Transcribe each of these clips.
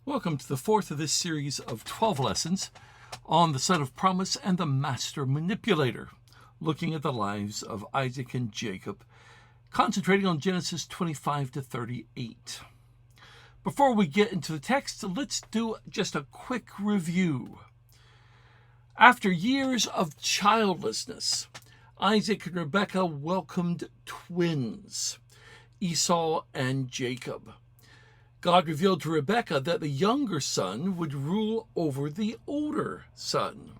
Welcome to the fourth of this series of 12 lessons on the Son of Promise and the Master Manipulator, looking at the lives of Isaac and Jacob, concentrating on Genesis 25 to 38. Before we get into the text, let's do just a quick review. After years of childlessness, Isaac and Rebekah welcomed twins, Esau and Jacob. God revealed to Rebekah that the younger son would rule over the older son.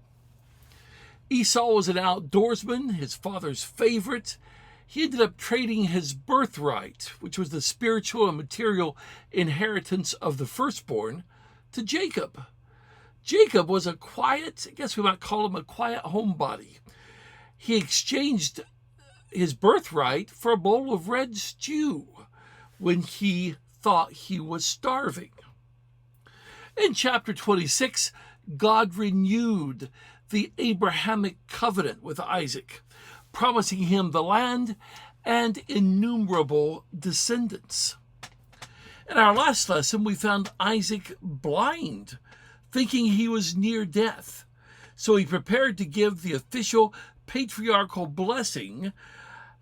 Esau was an outdoorsman, his father's favorite. He ended up trading his birthright, which was the spiritual and material inheritance of the firstborn, to Jacob. Jacob was a quiet, I guess we might call him a quiet homebody. He exchanged his birthright for a bowl of red stew when he thought he was starving. In chapter 26, God renewed the Abrahamic covenant with Isaac, promising him the land and innumerable descendants. In our last lesson, we found Isaac blind, thinking he was near death. So he prepared to give the official patriarchal blessing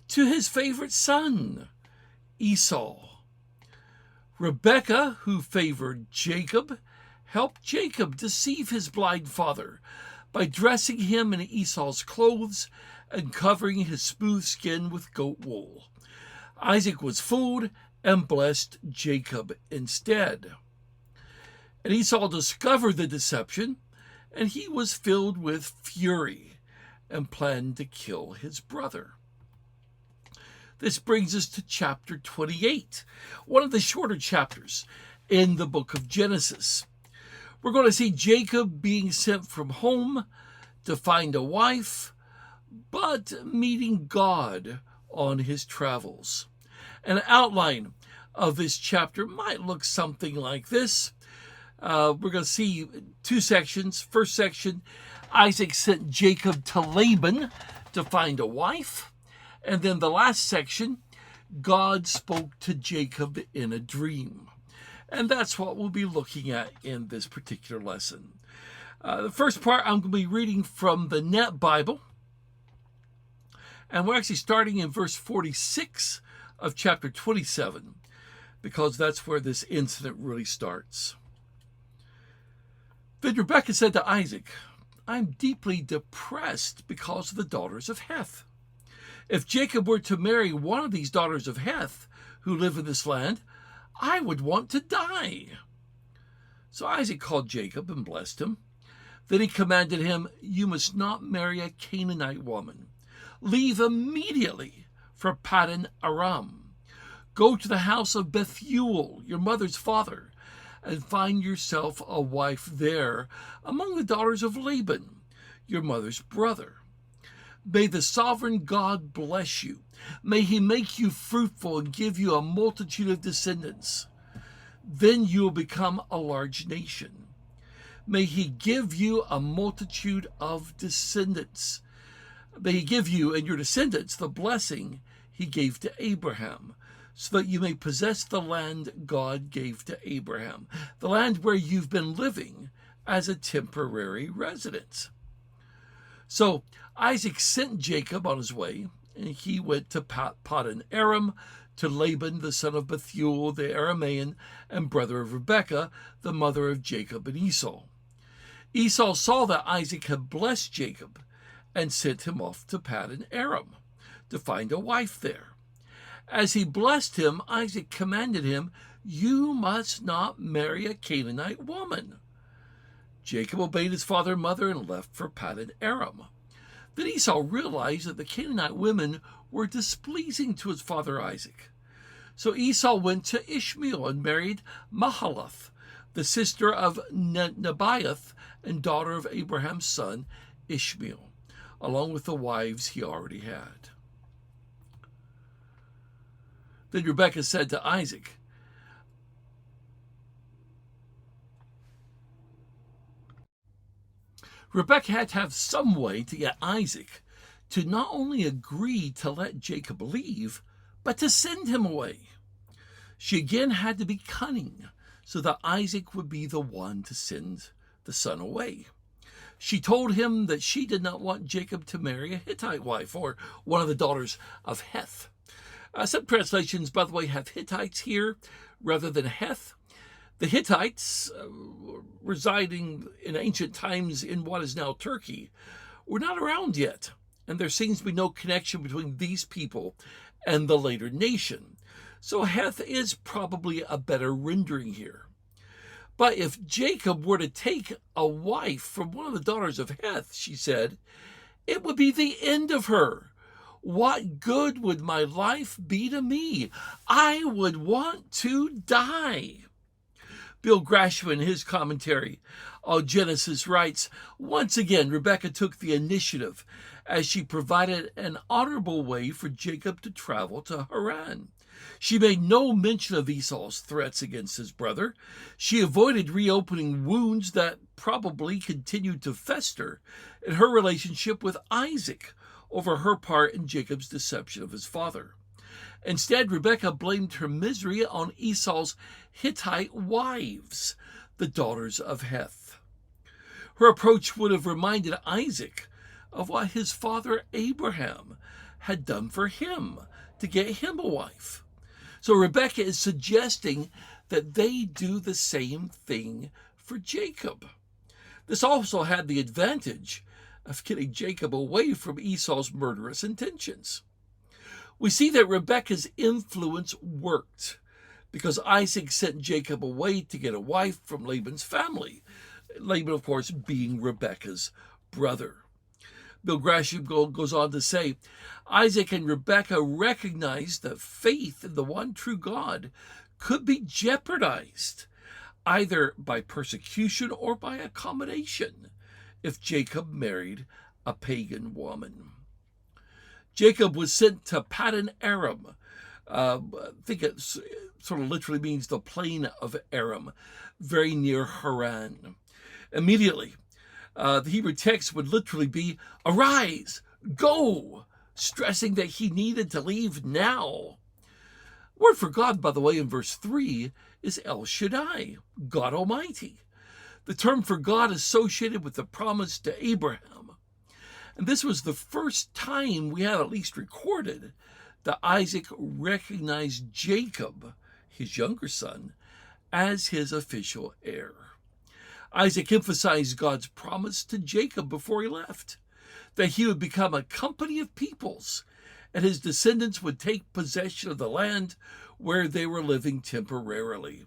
to his favorite son, Esau. Rebekah, who favored Jacob, helped Jacob deceive his blind father by dressing him in Esau's clothes and covering his smooth skin with goat wool. Isaac was fooled and blessed Jacob instead. And Esau discovered the deception, and he was filled with fury and planned to kill his brother. This brings us to chapter 28, one of the shorter chapters in the book of Genesis. We're going to see Jacob being sent from home to find a wife, but meeting God on his travels. An outline of this chapter might look something like this. We're going to see two sections. First section, Isaac sent Jacob to Laban to find a wife. And then the last section, God spoke to Jacob in a dream. And that's what we'll be looking at in this particular lesson. The first part, I'm going to be reading from the Net Bible. And we're actually starting in verse 46 of chapter 27, because that's where this incident really starts. Then Rebekah said to Isaac, "I'm deeply depressed because of the daughters of Heth. If Jacob were to marry one of these daughters of Heth who live in this land, I would want to die." So Isaac called Jacob and blessed him. Then he commanded him, "You must not marry a Canaanite woman. Leave immediately for Paddan Aram. Go to the house of Bethel, your mother's father, and find yourself a wife there among the daughters of Laban, your mother's brother. May the sovereign God bless you. May he make you fruitful and give you a multitude of descendants. Then you will become a large nation. May he give you a multitude of descendants. May he give you and your descendants the blessing he gave to Abraham, so that you may possess the land God gave to Abraham, the land where you've been living as a temporary resident." So Isaac sent Jacob on his way, and he went to Paddan Aram, to Laban, the son of Bethuel, the Aramean, and brother of Rebekah, the mother of Jacob and Esau. Esau saw that Isaac had blessed Jacob and sent him off to Paddan Aram to find a wife there. As he blessed him, Isaac commanded him, "You must not marry a Canaanite woman." Jacob obeyed his father and mother and left for Paddan Aram. Then Esau realized that the Canaanite women were displeasing to his father Isaac. So Esau went to Ishmael and married Mahalath, the sister of Nebaioth and daughter of Abraham's son Ishmael, along with the wives he already had. Then Rebekah said to Isaac, Rebekah had to have some way to get Isaac to not only agree to let Jacob leave, but to send him away. She again had to be cunning so that Isaac would be the one to send the son away. She told him that she did not want Jacob to marry a Hittite wife or one of the daughters of Heth. Some translations, by the way, have Hittites here rather than Heth. The Hittites, residing in ancient times in what is now Turkey, were not around yet, and there seems to be no connection between these people and the later nation. So Heth is probably a better rendering here. But if Jacob were to take a wife from one of the daughters of Heth, she said, it would be the end of her. What good would my life be to me? I would want to die. Bill Grasham, in his commentary on Genesis, writes, once again, Rebekah took the initiative as she provided an honorable way for Jacob to travel to Haran. She made no mention of Esau's threats against his brother. She avoided reopening wounds that probably continued to fester in her relationship with Isaac over her part in Jacob's deception of his father. Instead, Rebekah blamed her misery on Esau's Hittite wives, the daughters of Heth. Her approach would have reminded Isaac of what his father Abraham had done for him to get him a wife. So Rebekah is suggesting that they do the same thing for Jacob. This also had the advantage of getting Jacob away from Esau's murderous intentions. We see that Rebekah's influence worked because Isaac sent Jacob away to get a wife from Laban's family. Laban, of course, being Rebekah's brother. Bill Grasham goes on to say, Isaac and Rebekah recognized that faith in the one true God could be jeopardized, either by persecution or by accommodation, if Jacob married a pagan woman. Jacob was sent to Paddan Aram. I think it sort of literally means the plain of Aram, very near Haran. Immediately, the Hebrew text would literally be, arise, go, stressing that he needed to leave now. Word for God, by the way, in verse 3 is El Shaddai, God Almighty. The term for God associated with the promise to Abraham. And this was the first time we have at least recorded that Isaac recognized Jacob, his younger son, as his official heir. Isaac emphasized God's promise to Jacob before he left, that he would become a company of peoples, and his descendants would take possession of the land where they were living temporarily.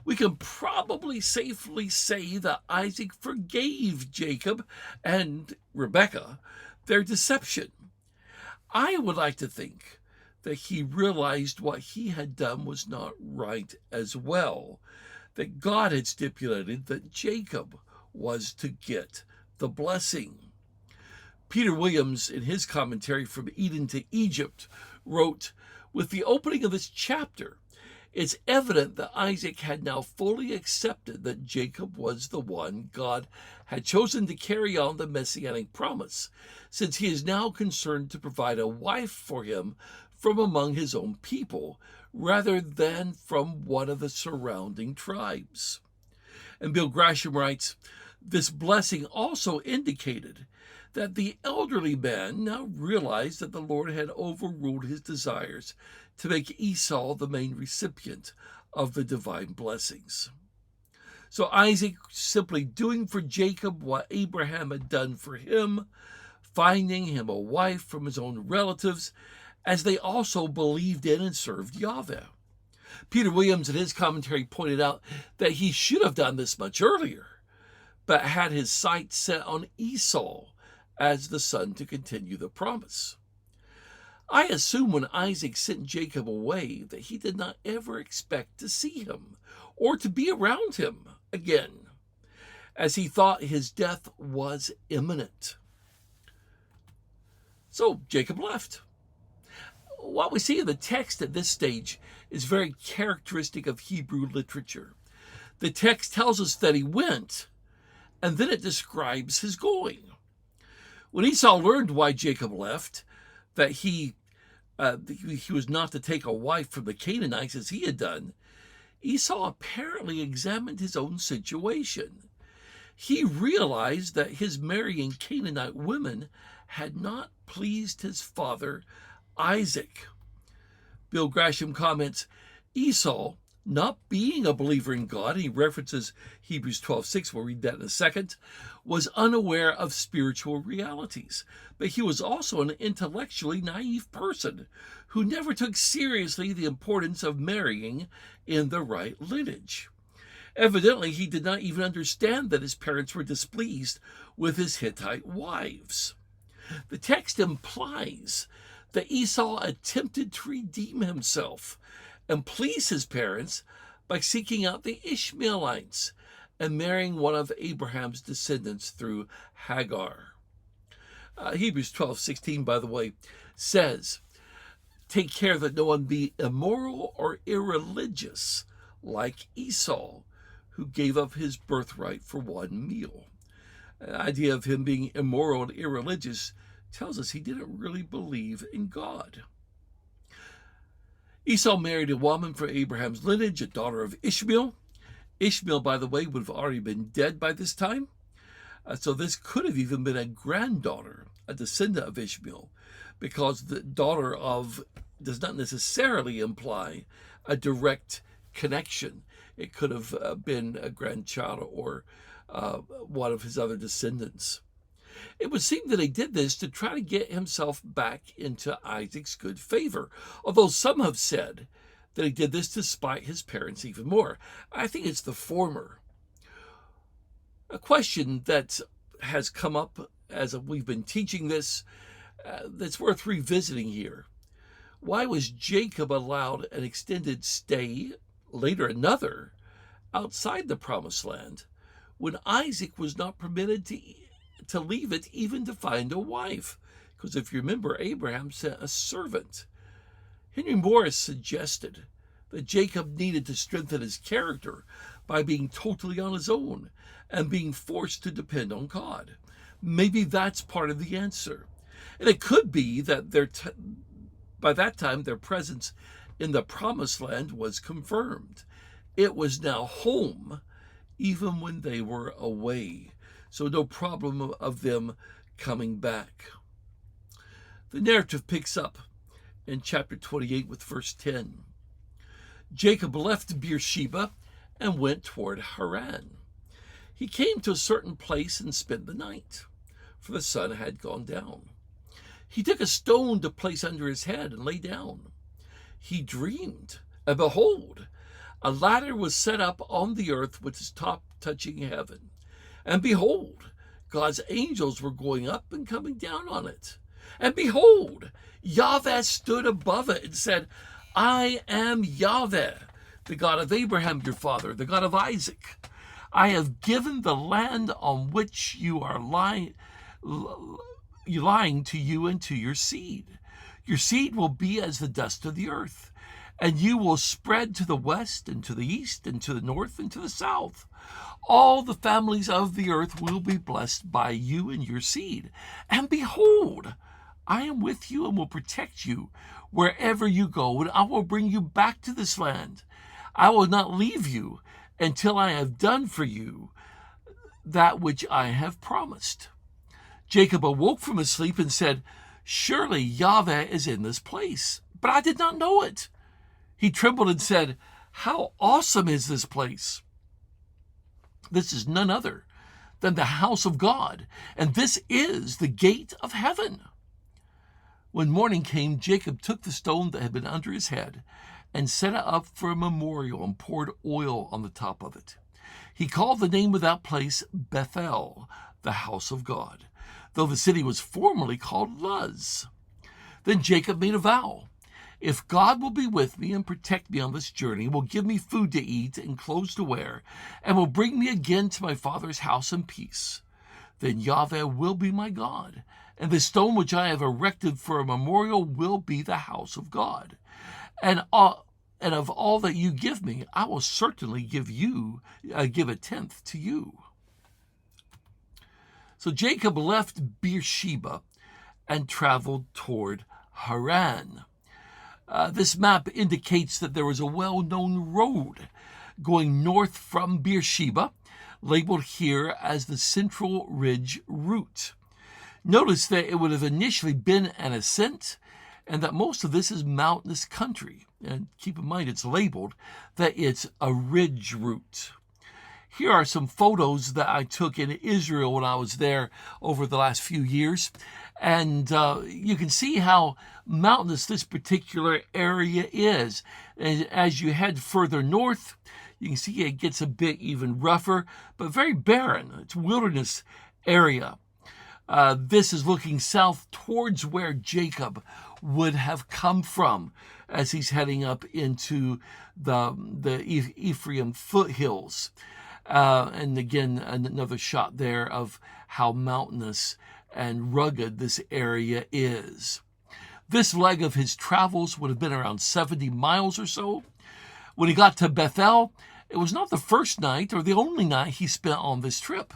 We can probably safely say that Isaac forgave Jacob and Rebekah their deception. I would like to think that he realized what he had done was not right as well, that God had stipulated that Jacob was to get the blessing. Peter Williams, in his commentary From Eden to Egypt, wrote, with the opening of this chapter, it's evident that Isaac had now fully accepted that Jacob was the one God had chosen to carry on the messianic promise, since he is now concerned to provide a wife for him from among his own people, rather than from one of the surrounding tribes. And Bill Grasham writes, this blessing also indicated that the elderly man now realized that the Lord had overruled his desires to make Esau the main recipient of the divine blessings. So Isaac simply doing for Jacob what Abraham had done for him, finding him a wife from his own relatives, as they also believed in and served Yahweh. Peter Williams, in his commentary, pointed out that he should have done this much earlier, but had his sights set on Esau as the son to continue the promise. I assume when Isaac sent Jacob away that he did not ever expect to see him or to be around him again, as he thought his death was imminent. So Jacob left. What we see in the text at this stage is very characteristic of Hebrew literature. The text tells us that he went, and then it describes his going. When Esau learned why Jacob left, that he was not to take a wife from the Canaanites as he had done, Esau apparently examined his own situation. He realized that his marrying Canaanite women had not pleased his father, Isaac. Bill Grasham comments, Esau, not being a believer in God, he references Hebrews 12:6, we'll read that in a second, was unaware of spiritual realities. But he was also an intellectually naive person who never took seriously the importance of marrying in the right lineage. Evidently, he did not even understand that his parents were displeased with his Hittite wives. The text implies that Esau attempted to redeem himself and please his parents by seeking out the Ishmaelites and marrying one of Abraham's descendants through Hagar. Hebrews 12:16, by the way, says, take care that no one be immoral or irreligious like Esau, who gave up his birthright for one meal. The idea of him being immoral and irreligious tells us he didn't really believe in God. Esau married a woman from Abraham's lineage, a daughter of Ishmael. Ishmael, by the way, would have already been dead by this time. So this could have even been a granddaughter, a descendant of Ishmael, because the daughter of does not necessarily imply a direct connection. It could have been a grandchild or one of his other descendants. It would seem that he did this to try to get himself back into Isaac's good favor, although some have said that he did this to spite his parents even more. I think it's the former. A question that has come up as we've been teaching this that's worth revisiting here. Why was Jacob allowed an extended stay, later another, outside the promised land, when Isaac was not permitted to leave it even to find a wife? Because if you remember, Abraham sent a servant. Henry Morris suggested that Jacob needed to strengthen his character by being totally on his own and being forced to depend on God. Maybe that's part of the answer. And it could be that by that time their presence in the promised land was confirmed. It was now home, even when they were away. So no problem of them coming back. The narrative picks up in chapter 28 with verse 10. Jacob left Beersheba and went toward Haran. He came to a certain place and spent the night, for the sun had gone down. He took a stone to place under his head and lay down. He dreamed, and behold, a ladder was set up on the earth with its top touching heaven. And behold, God's angels were going up and coming down on it. And behold, Yahweh stood above it and said, I am Yahweh, the God of Abraham your father, the God of Isaac. I have given the land on which you are lying to you and to your seed. Your seed will be as the dust of the earth, and you will spread to the west and to the east and to the north and to the south. All the families of the earth will be blessed by you and your seed. And behold, I am with you and will protect you wherever you go, and I will bring you back to this land. I will not leave you until I have done for you that which I have promised. Jacob awoke from his sleep and said, surely Yahweh is in this place, but I did not know it. He trembled and said, how awesome is this place! This is none other than the house of God, and this is the gate of heaven. When morning came, Jacob took the stone that had been under his head and set it up for a memorial and poured oil on the top of it. He called the name of that place Bethel, the house of God, though the city was formerly called Luz. Then Jacob made a vow. If God will be with me and protect me on this journey, will give me food to eat and clothes to wear, and will bring me again to my father's house in peace, then Yahweh will be my God, and the stone which I have erected for a memorial will be the house of God. And of all that you give me, I will certainly give a tenth to you. So Jacob left Beersheba and traveled toward Haran. This map indicates that there was a well-known road going north from Beersheba, labeled here as the Central Ridge Route. Notice that it would have initially been an ascent, and that most of this is mountainous country. And keep in mind, it's labeled that it's a ridge route. Here are some photos that I took in Israel when I was there over the last few years. And you can see how mountainous this particular area is. And as you head further north, you can see it gets a bit even rougher, but very barren. It's a wilderness area. This is looking south towards where Jacob would have come from as he's heading up into the Ephraim foothills. And again, another shot there of how mountainous and rugged this area is. This leg of his travels would have been around 70 miles or so. When he got to Bethel, it was not the first night or the only night he spent on this trip,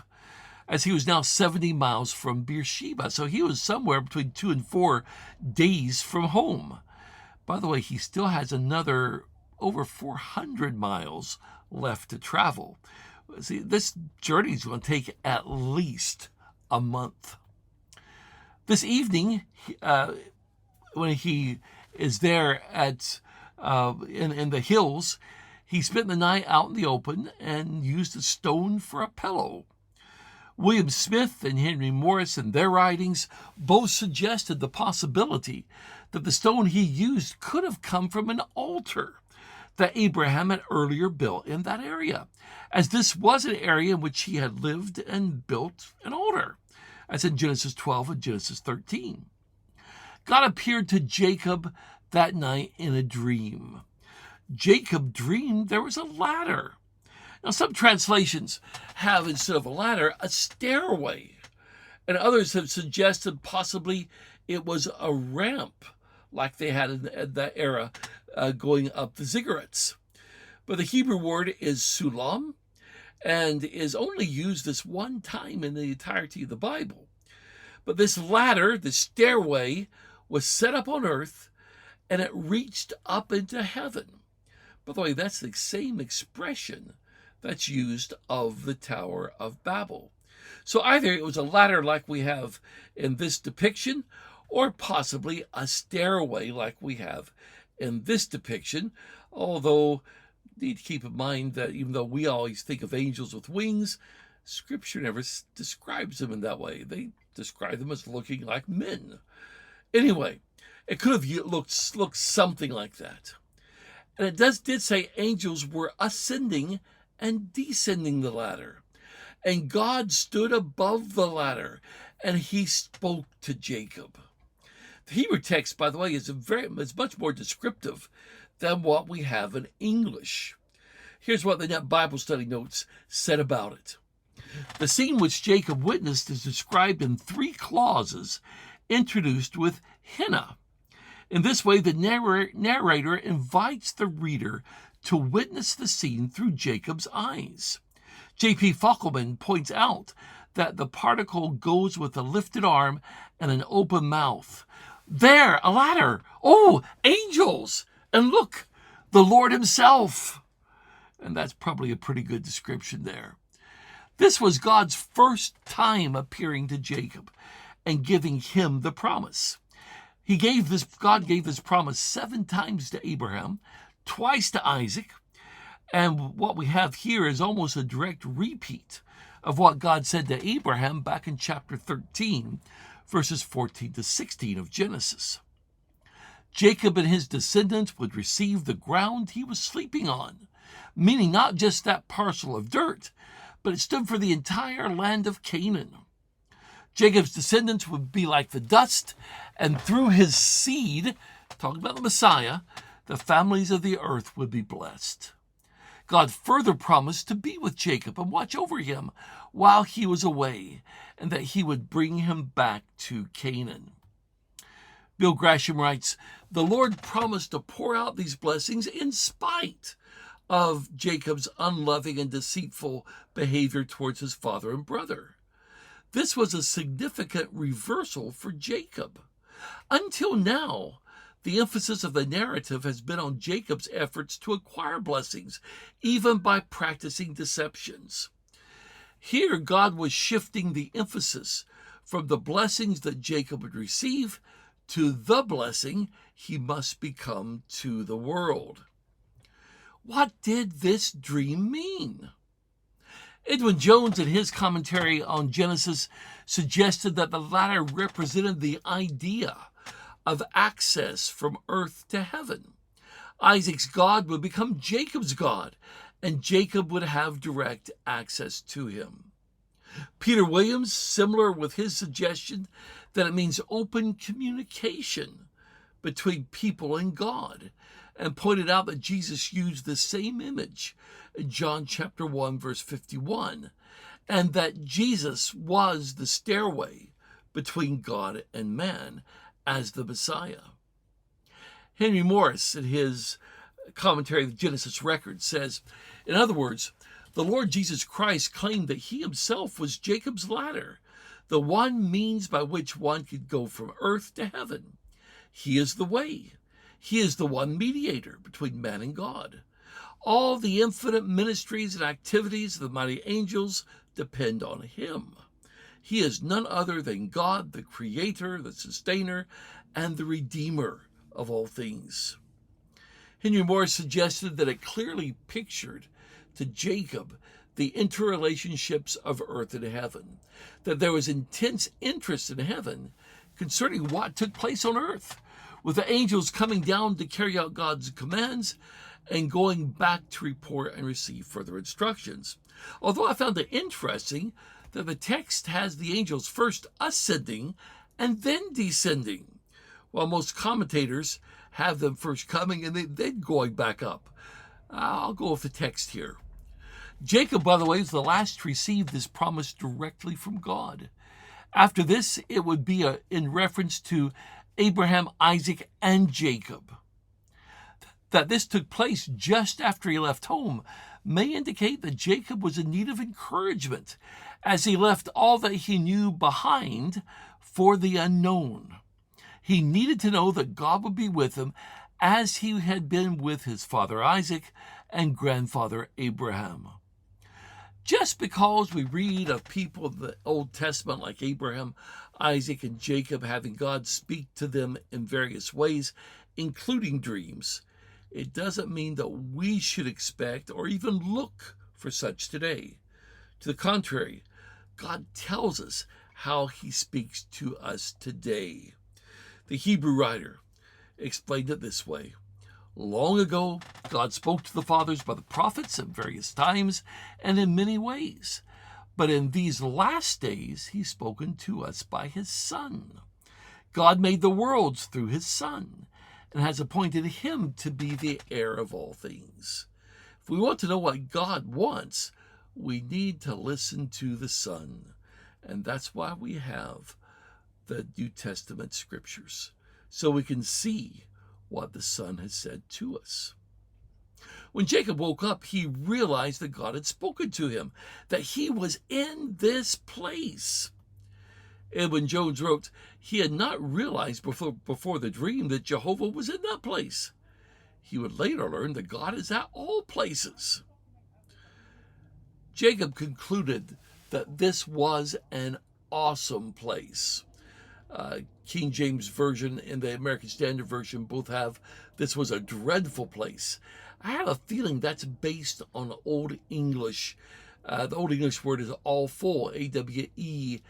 as he was now 70 miles from Beersheba. So he was somewhere between 2 and 4 days from home. By the way, he still has another over 400 miles left to travel. See, this journey is going to take at least a month. This evening, when he is there at in the hills, he spent the night out in the open and used a stone for a pillow. William Smith and Henry Morris, in their writings, both suggested the possibility that the stone he used could have come from an altar that Abraham had earlier built in that area, as this was an area in which he had lived and built an altar, as in Genesis 12 and Genesis 13. God appeared to Jacob that night in a dream. Jacob dreamed there was a ladder. Now, some translations have, instead of a ladder, a stairway, and others have suggested possibly it was a ramp like they had in that era going up the ziggurats. But the Hebrew word is sulam and is only used this one time in the entirety of the Bible. But this ladder, the stairway, was set up on earth and it reached up into heaven. By the way, that's the same expression that's used of the Tower of Babel. So either it was a ladder like we have in this depiction, or possibly a stairway like we have in this depiction, although you need to keep in mind that even though we always think of angels with wings, Scripture never describes them in that way. They describe them as looking like men. Anyway, it could have looked something like that. And it did say angels were ascending and descending the ladder. And God stood above the ladder, and he spoke to Jacob. The Hebrew text, by the way, is much more descriptive than what we have in English. Here's what the Net Bible Study Notes said about it. The scene which Jacob witnessed is described in 3 clauses introduced with henna. In this way, the narrator invites the reader to witness the scene through Jacob's eyes. J.P. Fackelman points out that the particle goes with a lifted arm and an open mouth. There, a ladder. Oh, angels. And look, the Lord himself. And that's probably a pretty good description there. This was God's first time appearing to Jacob and giving him the promise. God gave this promise 7 times to Abraham, twice to Isaac, and what we have here is almost a direct repeat of what God said to Abraham back in chapter 13, verses 14 to 16 of Genesis. Jacob and his descendants would receive the ground he was sleeping on, meaning not just that parcel of dirt, but it stood for the entire land of Canaan. Jacob's descendants would be like the dust, and through his seed, talking about the Messiah, the families of the earth would be blessed. God further promised to be with Jacob and watch over him while he was away, and that he would bring him back to Canaan. Bill Grasham writes, the Lord promised to pour out these blessings in spite of Jacob's unloving and deceitful behavior towards his father and brother. This was a significant reversal for Jacob. Until now, The emphasis of the narrative has been on Jacob's efforts to acquire blessings, even by practicing deceptions. Here, God was shifting the emphasis from the blessings that Jacob would receive to the blessing he must become to the world. What did this dream mean? Edwin Jones, in his commentary on Genesis, suggested that the latter represented the idea of access from earth to heaven. Isaac's God would become Jacob's God, and Jacob would have direct access to him. Peter Williams, similar with his suggestion that it means open communication between people and God, and pointed out that Jesus used the same image in John chapter 1, verse 51, and that Jesus was the stairway between God and man as the Messiah. Henry Morris, in his commentary of the Genesis record, says, in other words, the Lord Jesus Christ claimed that he himself was Jacob's ladder, the one means by which one could go from earth to heaven. He is the way. He is the one mediator between man and God. All the infinite ministries and activities of the mighty angels depend on him. He is none other than God, the creator, the sustainer, and the redeemer of all things. Henry Morris suggested that it clearly pictured to Jacob the interrelationships of earth and heaven, that there was intense interest in heaven concerning what took place on earth, with the angels coming down to carry out God's commands and going back to report and receive further instructions. Although I found it interesting that the text has the angels first ascending and then descending, while most commentators have them first coming and then going back up. I'll go with the text here. Jacob, by the way, is the last to receive this promise directly from God. After this, it would be in reference to Abraham, Isaac, and Jacob. That this took place just after he left home may indicate that Jacob was in need of encouragement as he left all that he knew behind for the unknown. He needed to know that God would be with him as he had been with his father Isaac and grandfather Abraham. Just because we read of people of the Old Testament like Abraham, Isaac, and Jacob having God speak to them in various ways, including dreams, it doesn't mean that we should expect or even look for such today. To the contrary, God tells us how he speaks to us today. The Hebrew writer explained it this way. Long ago, God spoke to the fathers by the prophets at various times and in many ways. But in these last days, he's spoken to us by his Son. God made the worlds through his Son and has appointed him to be the heir of all things. If we want to know what God wants, we need to listen to the Son. And that's why we have the New Testament scriptures, so we can see what the Son has said to us. When Jacob woke up, he realized that God had spoken to him, that he was in this place. Edwin Jones wrote, he had not realized before the dream that Jehovah was in that place. He would later learn that God is at all places. Jacob concluded that this was an awesome place. King James Version and the American Standard Version both have, this was a dreadful place. I have a feeling that's based on Old English. The Old English word is awful, A-W-E-F-U-L,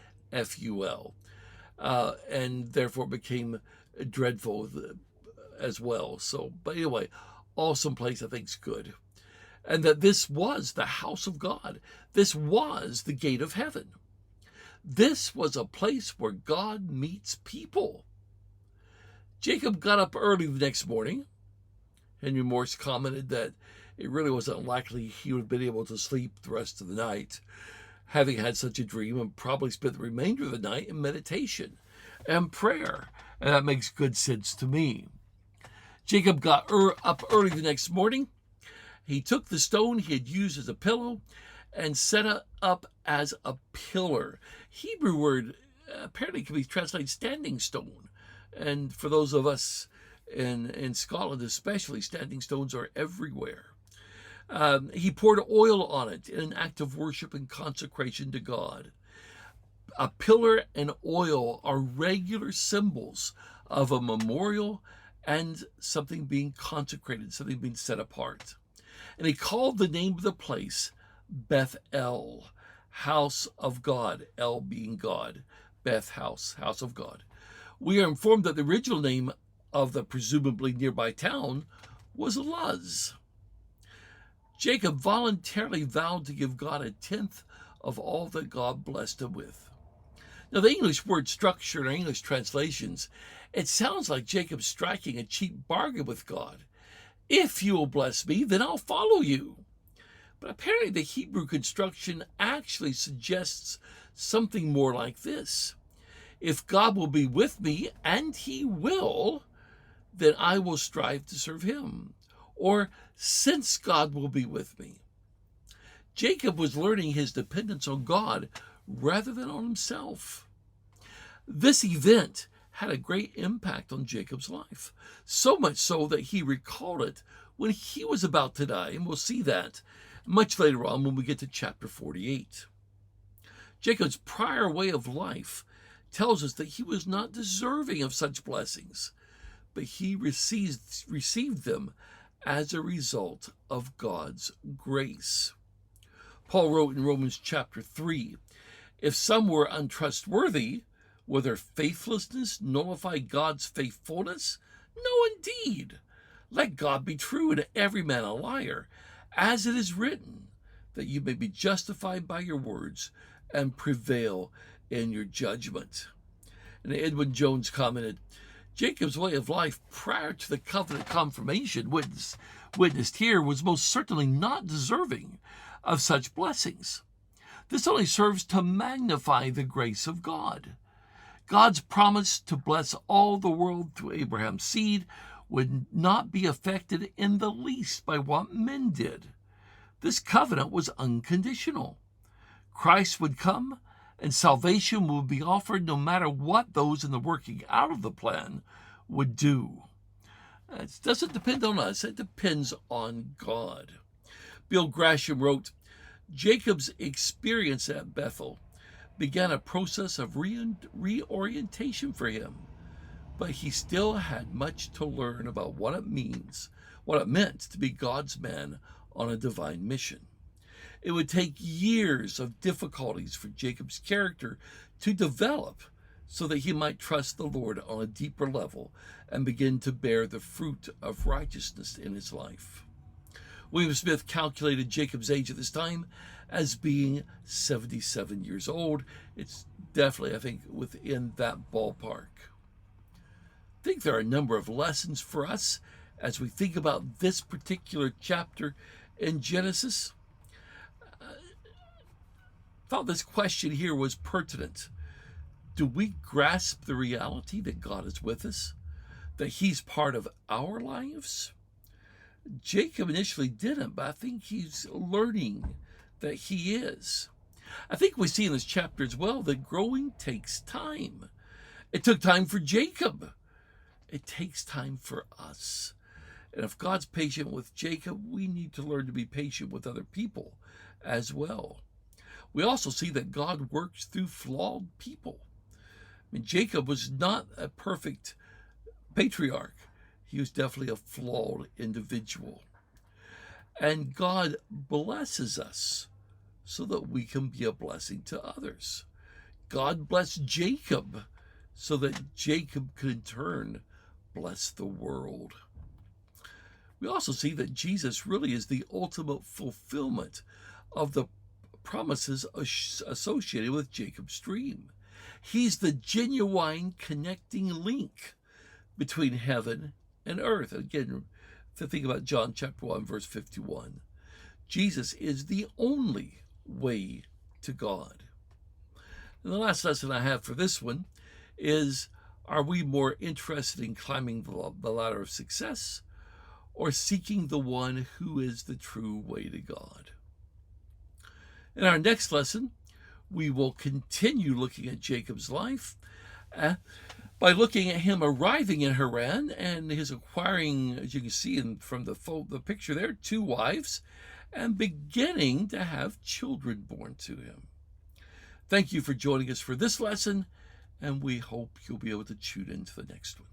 and therefore became dreadful as well. So, but anyway, awesome place, I think is good. And that this was the house of God. This was the gate of heaven. This was a place where God meets people. Jacob got up early the next morning. Henry Morris commented that it really wasn't likely he would have been able to sleep the rest of the night, having had such a dream, and probably spent the remainder of the night in meditation and prayer. And that makes good sense to me. Jacob got up early the next morning. He took the stone he had used as a pillow and set it up as a pillar. Hebrew word apparently can be translated standing stone. And for those of us In Scotland especially, standing stones are everywhere. He poured oil on it in an act of worship and consecration to God. A pillar and oil are regular symbols of a memorial and something being consecrated, something being set apart. And he called the name of the place Bethel, house of God, El being God, Beth, house of God. We are informed that the original name of the presumably nearby town was Luz. Jacob voluntarily vowed to give God a tenth of all that God blessed him with. Now, the English word structure in our English translations, it sounds like Jacob striking a cheap bargain with God. If you will bless me, then I'll follow you. But apparently the Hebrew construction actually suggests something more like this. If God will be with me, and he will, then I will strive to serve him. Or, since God will be with me. Jacob was learning his dependence on God rather than on himself. This event had a great impact on Jacob's life, so much so that he recalled it when he was about to die, and we'll see that much later on when we get to chapter 48. Jacob's prior way of life tells us that he was not deserving of such blessings, but he received them as a result of God's grace. Paul wrote in Romans chapter 3, if some were untrustworthy, will their faithlessness nullify God's faithfulness? No, indeed. Let God be true and every man a liar, as it is written, that you may be justified by your words and prevail in your judgment. And Edwin Jones commented, Jacob's way of life prior to the covenant confirmation witnessed here was most certainly not deserving of such blessings. This only serves to magnify the grace of God. God's promise to bless all the world through Abraham's seed would not be affected in the least by what men did. This covenant was unconditional. Christ would come, and salvation would be offered no matter what those in the working out of the plan would do. It doesn't depend on us, it depends on God. Bill Grasham wrote, Jacob's experience at Bethel began a process of reorientation for him, but he still had much to learn about what it meant to be God's man on a divine mission. It would take years of difficulties for Jacob's character to develop so that he might trust the Lord on a deeper level and begin to bear the fruit of righteousness in his life. William Smith calculated Jacob's age at this time as being 77 years old. It's definitely, I think, within that ballpark. I think there are a number of lessons for us as we think about this particular chapter in Genesis. Thought this question here was pertinent. Do we grasp the reality that God is with us? That he's part of our lives? Jacob initially didn't, but I think he's learning that he is. I think we see in this chapter as well that growing takes time. It took time for Jacob. It takes time for us. And if God's patient with Jacob, we need to learn to be patient with other people as well. We also see that God works through flawed people. Jacob was not a perfect patriarch. He was definitely a flawed individual. And God blesses us so that we can be a blessing to others. God blessed Jacob so that Jacob could in turn bless the world. We also see that Jesus really is the ultimate fulfillment of the promises associated with Jacob's dream. He's the genuine connecting link between heaven and earth. Again, to think about John chapter 1, verse 51. Jesus is the only way to God. And the last lesson I have for this one is, are we more interested in climbing the ladder of success or seeking the one who is the true way to God? In our next lesson, we will continue looking at Jacob's life uh, by looking at him arriving in Haran and his acquiring, as you can see from the picture there, 2 wives, and beginning to have children born to him. Thank you for joining us for this lesson, and we hope you'll be able to tune into the next one.